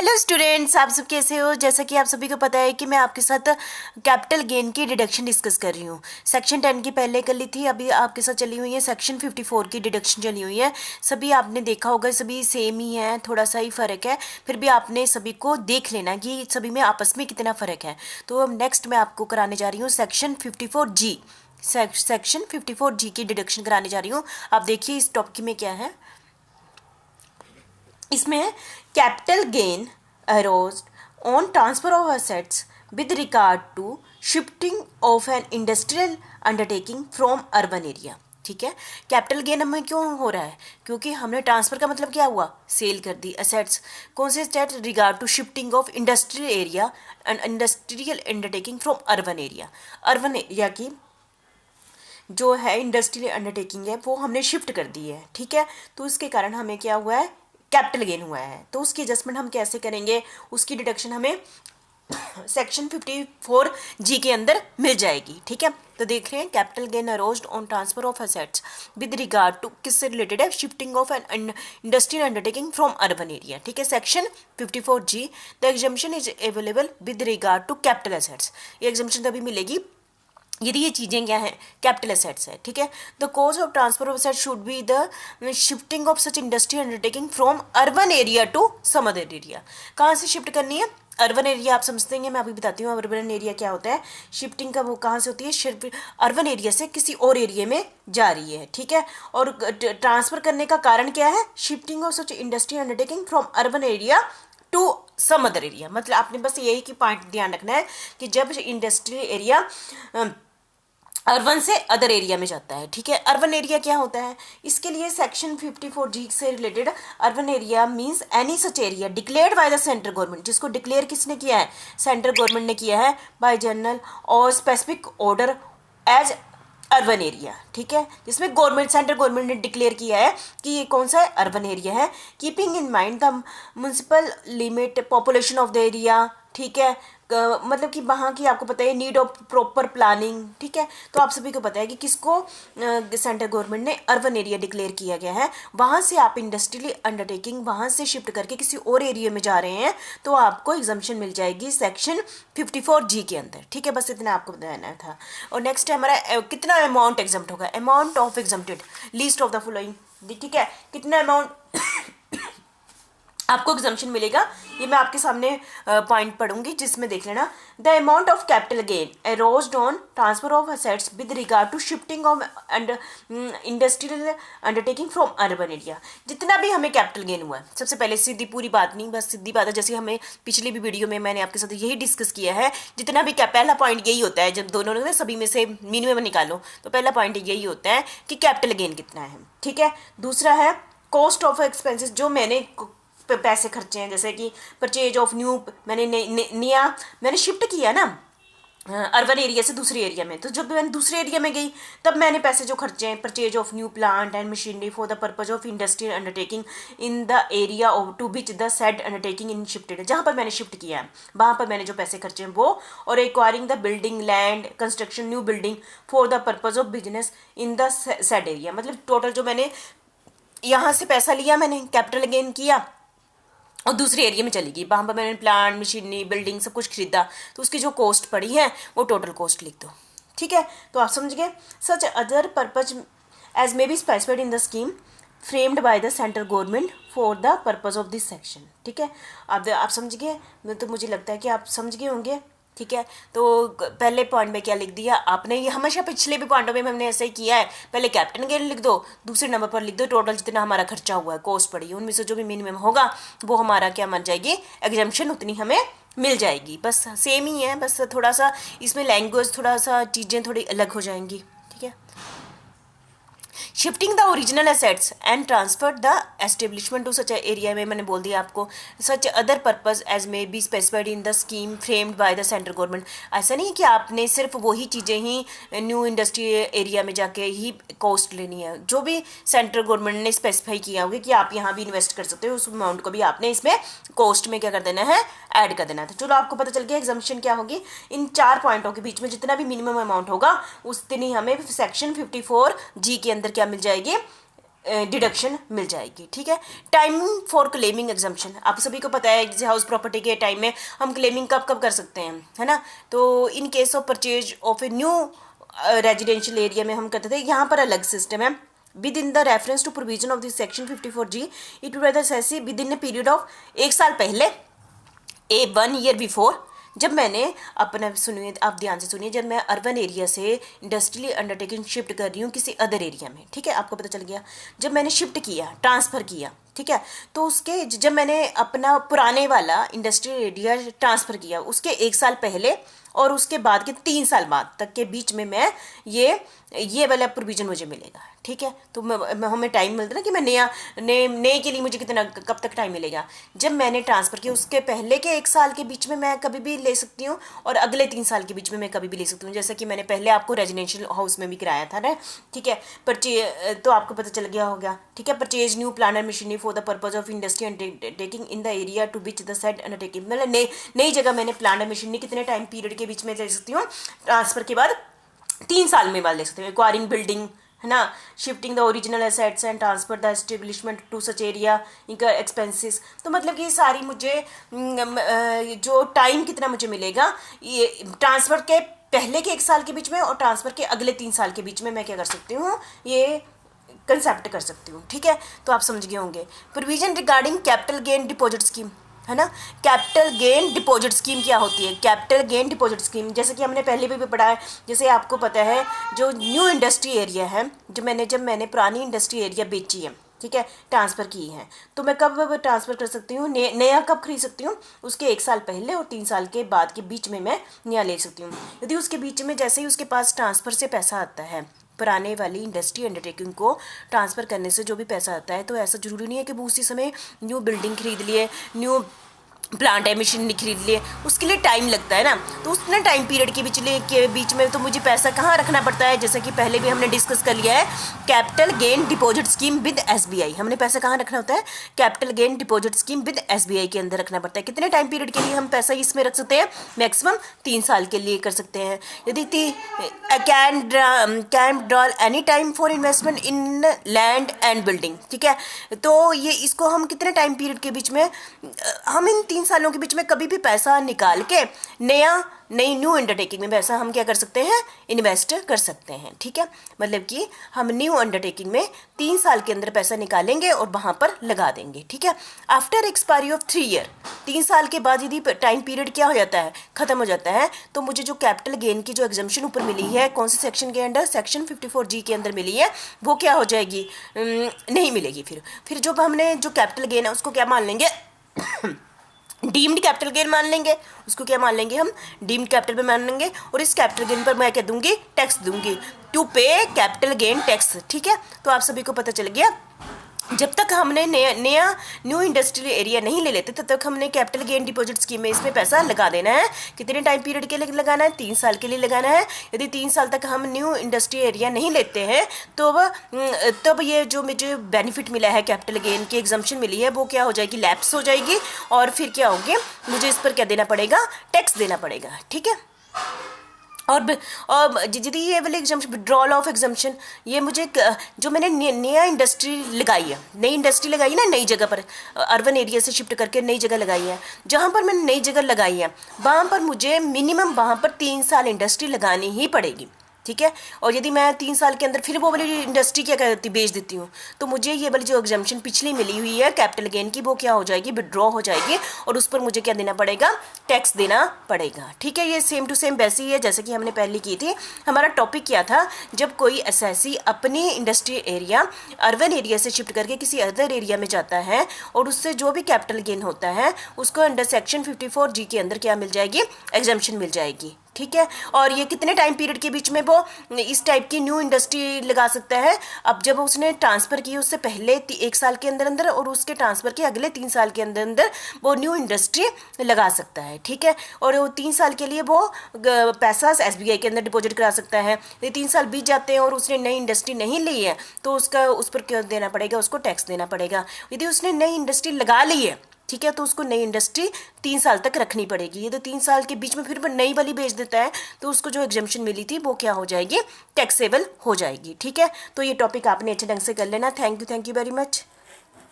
Hello students, आप सब कैसे हो। जैसा कि आप सभी को पता है कि मैं आपके साथ कैपिटल गेन की डिडक्शन डिस्कस कर रही हूँ। सेक्शन 10 की पहले कर ली थी, अभी आपके साथ चली हुई है सेक्शन 54 की डिडक्शन चली हुई है। सभी आपने देखा होगा, सभी सेम ही है, थोड़ा सा ही फ़र्क है, फिर भी आपने सभी को देख लेना कि सभी में आपस में कितना फ़र्क है। तो अब नेक्स्ट मैं आपको कराने जा रही हूँ सेक्शन 54G। सेक्शन 54G की डिडक्शन कराने जा रही हूँ। आप देखिए इस टॉपिक में क्या है। इसमें capital gain arose on transfer of assets with regard to shifting of an industrial undertaking from urban area. ठीक है, कैपिटल गेन हमें क्यों हो रहा है? क्योंकि हमने ट्रांसफर का मतलब क्या हुआ, सेल कर दी असेट्स। कौन से asset? Regard to shifting of industrial area and industrial undertaking from urban area. Urban area की जो है इंडस्ट्रियल अंडरटेकिंग है वो हमने शिफ्ट कर दी है। ठीक है, तो इसके कारण हमें क्या हुआ है, कैपिटल गेन हुआ है। तो उसकी एडजस्टमेंट हम कैसे करेंगे, उसकी डिडक्शन हमें सेक्शन 54G के अंदर मिल जाएगी। ठीक है, तो देख रहे हैं capital gain arosed on transfer of assets with regard to किससे रिलेटेड है, shifting of an industrial undertaking from urban area. ठीक है, section 54G the exemption is available with regard to capital assets. ये एग्जम्पशन तभी मिलेगी यदि ये चीज़ें क्या हैं, कैपिटल एसेट्स है। ठीक है, the cause of transfer of asset should be the shifting of such industrial undertaking from urban area to some other area. कहाँ से शिफ्ट करनी है? अर्बन एरिया आप समझते हैं, मैं अभी बताती हूँ अर्बन एरिया क्या होता है। शिफ्टिंग का वो कहाँ से होती है, अर्बन एरिया से किसी और एरिया में जा रही है। ठीक है, और ट्रांसफर करने का कारण क्या है, shifting of such industrial undertaking from urban area to some other area. मतलब आपने बस यही की पॉइंट ध्यान रखना है कि जब इंडस्ट्रियल एरिया अर्बन से अदर एरिया में जाता है। ठीक है, अर्बन एरिया क्या होता है, इसके लिए सेक्शन 54G से related urban area means any such area declared by the central government, जिसको डिक्लेयर किसने किया है, सेंट्रल गवर्नमेंट ने किया है, बाय जनरल और specific order as urban area. ठीक है, जिसमें गवर्नमेंट, सेंट्रल गवर्नमेंट ने डिक्लेयर किया है कि ये कौन सा है, अर्बन एरिया है, keeping in mind the municipal limit population of the area. ठीक है, मतलब कि वहाँ की आपको पता है नीड ऑफ प्रॉपर प्लानिंग। ठीक है, तो आप सभी को पता है कि किसको सेंट्रल गवर्नमेंट ने अर्बन एरिया डिक्लेयर किया गया है। वहाँ से आप इंडस्ट्रियल अंडरटेकिंग वहाँ से शिफ्ट करके किसी और एरिया में जा रहे हैं तो आपको एग्जम्पशन मिल जाएगी सेक्शन 54G के अंदर। ठीक है, बस इतना आपको बताना था। और नेक्स्ट है हमारा कितना अमाउंट एग्जम्प्ट होगा, amount of exempted least of the following. ठीक है, कितना अमाउंट आपको एग्जम्पशन मिलेगा, ये मैं आपके सामने पॉइंट पढ़ूंगी जिसमें देख लेना। The amount of capital gain arosed on transfer of assets with regard to shifting of industrial undertaking from urban area. जितना भी हमें कैपिटल गेन हुआ है, सबसे पहले सीधी पूरी बात नहीं, बस सीधी बात है, जैसे हमें पिछली भी वीडियो में मैंने आपके साथ यही डिस्कस किया है। जितना भी पहला पॉइंट यही होता है, जब दोनों ने सभी में से मिनिमम निकालो तो पहला पॉइंट यही होता है कि कैपिटल गेन कितना है। ठीक है, दूसरा है कॉस्ट ऑफ एक्सपेंसेस, जो मैंने पैसे खर्चे हैं, जैसे कि परचेज ऑफ न्यू, मैंने शिफ्ट किया ना अर्बन एरिया से दूसरे एरिया में, तो जब मैंने दूसरे एरिया में गई तब मैंने पैसे जो खर्चे हैं, purchase of new plant and machinery for the purpose of industrial undertaking in the area of to which the said undertaking in shifted, जहाँ पर मैंने शिफ्ट किया है वहाँ पर मैंने जो पैसे खर्चे हैं वो, और acquiring the building land construction new building for the purpose of business in the said area. मतलब टोटल जो मैंने यहाँ से पैसा लिया, मैंने कैपिटल गेन किया और दूसरे एरिया में चली गई, वहाँ पर मैंने प्लांट मशीनरी बिल्डिंग सब कुछ खरीदा, तो उसकी जो कॉस्ट पड़ी है वो टोटल कॉस्ट लिख दो। ठीक है, तो आप समझ गए। Such other purpose as may be specified in the scheme framed by the central government for the purpose of this section. ठीक है, अब आप समझ गए, तो मुझे लगता है कि आप समझ गए होंगे। ठीक है, तो पहले पॉइंट में क्या लिख दिया आपने, ये हमेशा पिछले भी पॉइंटों में हमने ऐसा ही किया है, पहले कैपिटल गेन लिख दो, दूसरे नंबर पर लिख दो टोटल जितना हमारा खर्चा हुआ है, कॉस्ट पड़ी है, उनमें से जो भी मिनिमम होगा वो हमारा क्या बन जाएगी, एग्जम्पशन उतनी हमें मिल जाएगी। बस सेम ही है, बस थोड़ा सा इसमें लैंग्वेज थोड़ा सा चीज़ें थोड़ी अलग हो जाएंगी। ठीक है, shifting the original assets and transfer the establishment to such area में मैंने बोल दिया आपको, such other purpose as may be specified in the scheme framed by the central government. ऐसा नहीं है कि आपने सिर्फ वही चीज़ें ही न्यू इंडस्ट्री एरिया में जाके ही कॉस्ट लेनी है, जो भी सेंट्रल गवर्नमेंट ने स्पेसिफाई किया होगा कि आप यहाँ भी इन्वेस्ट कर सकते हो, उस अमाउंट को भी आपने इसमें कॉस्ट में क्या कर देना है, ऐड कर देना है। तो चलो आपको पता चल गया एग्जाम्पशन क्या होगी, इन चार पॉइंटों के बीच में जितना भी मिनिमम अमाउंट होगा उतनी हमें सेक्शन 54G के अंदर क्या मिल जाएगी, डिडक्शन मिल जाएगी। ठीक है। टाइमिंग फॉर क्लेमिंग एग्जम्पशन, आप सभी को पता है जैसे हाउस प्रॉपर्टी के टाइम में हम क्लेमिंग कब कब कर सकते हैं, है ना। तो in case of purchase of a new residential area में हम करते थे, यहाँ पर अलग सिस्टम है। Within the reference to provision of this section 54G it will be within a period of 1 साल पहले, ए 1 ईयर बिफोर, जब मैंने अपना, सुनिए आप ध्यान से सुनिए, जब मैं अर्बन एरिया से इंडस्ट्रियल अंडरटेकिंग शिफ्ट कर रही हूँ किसी अदर एरिया में, ठीक है, आपको पता चल गया। जब मैंने शिफ्ट किया, ट्रांसफ़र किया, ठीक है, तो उसके जब मैंने अपना पुराने वाला इंडस्ट्रियल एरिया ट्रांसफ़र किया उसके 1 साल पहले और उसके बाद के 3 साल बाद तक के बीच में मैं ये वाला प्रोविज़न मुझे मिलेगा। ठीक है। तो हमें टाइम मिलता है ना कि मैं नए के लिए मुझे कितना, कब तक टाइम मिलेगा। जब मैंने ट्रांसफ़र किया उसके पहले के 1 साल के बीच में मैं कभी भी ले सकती हूँ और अगले 3 साल के बीच में मैं कभी भी ले सकती हूँ, जैसा कि मैंने पहले आपको रेजिडेंशियल हाउस में भी कराया था ना। ठीक है। तो आपको पता चल गया होगा। ठीक है। Purchase new planner machinery for the purpose of industry undertaking in the area to which the said undertaking, मतलब नई जगह मैंने प्लानर मशीनरी कितने टाइम पीरियड के बीच में ले सकती हूँ, ट्रांसफ़र के बाद 3 साल में बाद ले सकते हैं। एक्वायरिंग बिल्डिंग, है ना, shifting the original assets and transfer the establishment to such area, इनका एक्सपेंसेस। तो मतलब कि सारी मुझे जो टाइम कितना मुझे मिलेगा ये ट्रांसफ़र के पहले के 1 साल के बीच में और ट्रांसफ़र के अगले 3 साल के बीच में मैं क्या कर सकती हूँ, ये कंसेप्ट कर सकती हूँ। ठीक है। तो आप समझ गए होंगे। Provision regarding capital gain deposit scheme, है ना। कैपिटल गेन डिपॉजिट स्कीम क्या होती है? कैपिटल गेन डिपॉजिट स्कीम जैसे कि हमने पहले भी पढ़ा है, जैसे आपको पता है जो न्यू इंडस्ट्री एरिया है, जब मैंने पुरानी इंडस्ट्री एरिया बेची है, ठीक है, ट्रांसफ़र की है, तो मैं कब ट्रांसफ़र कर सकती हूँ, नया कब खरीद सकती हूँ? उसके 1 साल पहले और 3 साल के बाद के बीच में मैं नया ले सकती हूँ। यदि उसके बीच में जैसे ही उसके पास ट्रांसफ़र से पैसा आता है, पुराने वाली इंडस्ट्री अंडरटेकिंग को ट्रांसफ़र करने से जो भी पैसा आता है, तो ऐसा ज़रूरी नहीं है कि वो उसी समय न्यू बिल्डिंग खरीद लिए, न्यू प्लांट है मशीन खरीद लिए, उसके लिए टाइम लगता है ना। तो उतना टाइम पीरियड के बीच में तो मुझे पैसा कहाँ रखना पड़ता है, जैसे कि पहले भी हमने डिस्कस कर लिया है, capital gain deposit scheme with SBI। हमने पैसा कहाँ रखना होता है? Capital gain deposit scheme with SBI के अंदर रखना पड़ता है। कितने टाइम पीरियड के लिए हम पैसा इसमें रख सकते हैं? मैक्सिमम 3 साल के लिए कर सकते हैं। यदि can draw any time for investment in land and building. ठीक है। तो ये इसको हम कितने टाइम पीरियड के बीच में, हम इन 3 सालों के बीच में कभी भी पैसा निकाल के नई न्यू अंडरटेकिंग में पैसा हम क्या कर सकते हैं? इन्वेस्ट कर सकते हैं। ठीक है। मतलब कि हम न्यू अंडरटेकिंग में 3 साल के अंदर पैसा निकालेंगे और वहाँ पर लगा देंगे। ठीक है। आफ्टर एक्सपायरी ऑफ 3 ईयर, 3 साल के बाद यदि टाइम पीरियड क्या हो जाता है, ख़त्म हो जाता है, तो मुझे जो कैपिटल गेन की जो एग्जम्पशन ऊपर मिली है, कौन से सेक्शन के अंडर? सेक्शन 54G के अंदर मिली है, वो क्या हो जाएगी? नहीं मिलेगी। फिर जो हमने जो कैपिटल गेन है उसको क्या मान लेंगे? डीम्ड कैपिटल गेन मान लेंगे। उसको क्या मान लेंगे हम? डीम्ड कैपिटल पे मान लेंगे। और इस कैपिटल गेन पर मैं क्या दूंगी? टैक्स दूंगी, टू पे कैपिटल गेन टैक्स। ठीक है। तो आप सभी को पता चल गया, जब तक हमने नया न्यू इंडस्ट्रियल एरिया नहीं ले लेते तब तक हमने कैपिटल गेन डिपॉजिट स्कीम में इसमें पैसा लगा देना है। कितने टाइम पीरियड के लिए लगाना है? 3 साल के लिए लगाना है। यदि 3 साल तक हम न्यू इंडस्ट्री एरिया नहीं लेते हैं तो तब ये जो मुझे बेनिफिट मिला है, कैपिटल गेन की एग्जम्पशन मिली है, वो क्या हो जाएगी? लैप्स हो जाएगी। और फिर क्या होगी? मुझे इस पर क्या देना पड़ेगा? टैक्स देना पड़ेगा। ठीक है। और यदि ये वाले एग्जाम्पशन, विड्रॉल ऑफ एग्जाम्पशन, ये मुझे जो मैंने नया इंडस्ट्री लगाई है, नई इंडस्ट्री लगाई ना, नई जगह पर अर्बन एरिया से शिफ्ट करके नई जगह लगाई है, जहाँ पर मैंने नई जगह लगाई है वहाँ पर मुझे मिनिमम वहाँ पर 3 साल इंडस्ट्री लगानी ही पड़ेगी। ठीक है। और यदि मैं 3 साल के अंदर फिर वो वाली इंडस्ट्री क्या करती, बेच देती हूँ, तो मुझे ये वाली जो एग्जम्पशन पिछली मिली हुई है कैपिटल गेन की, वो क्या हो जाएगी? विड्रॉ हो जाएगी और उस पर मुझे क्या देना पड़ेगा? टैक्स देना पड़ेगा। ठीक है। ये सेम टू सेम वैसी ही है जैसे कि हमने पहले की थी। हमारा टॉपिक क्या था? जब कोई एसएससी अपनी इंडस्ट्री एरिया अर्बन एरिया से शिफ्ट करके किसी अदर एरिया में जाता है और उससे जो भी कैपिटल गेन होता है उसको अंडर सेक्शन 54G के अंदर क्या मिल जाएगी? एग्जम्पशन मिल जाएगी। ठीक है। और ये कितने टाइम पीरियड के बीच में वो इस टाइप की न्यू इंडस्ट्री लगा सकता है? अब जब उसने ट्रांसफ़र की उससे पहले 1 साल के अंदर अंदर और उसके ट्रांसफ़र के अगले 3 साल के अंदर अंदर वो न्यू इंडस्ट्री लगा सकता है। ठीक है। और वो 3 साल के लिए वो पैसा SBI के अंदर डिपॉजिट करा सकता है। ये 3 साल बीत जाते हैं और उसने नई इंडस्ट्री नहीं ली है तो उस पर क्या देना पड़ेगा? उसको टैक्स देना पड़ेगा। यदि उसने नई इंडस्ट्री लगा ली है, ठीक है, तो उसको नई इंडस्ट्री 3 साल तक रखनी पड़ेगी। ये तो 3 साल के बीच में फिर नई वाली बेच देता है तो उसको जो एग्जेम्पशन मिली थी वो क्या हो जाएगी, टैक्सेबल हो जाएगी। ठीक है, तो ये टॉपिक आपने अच्छे ढंग से कर लेना। Thank you very much.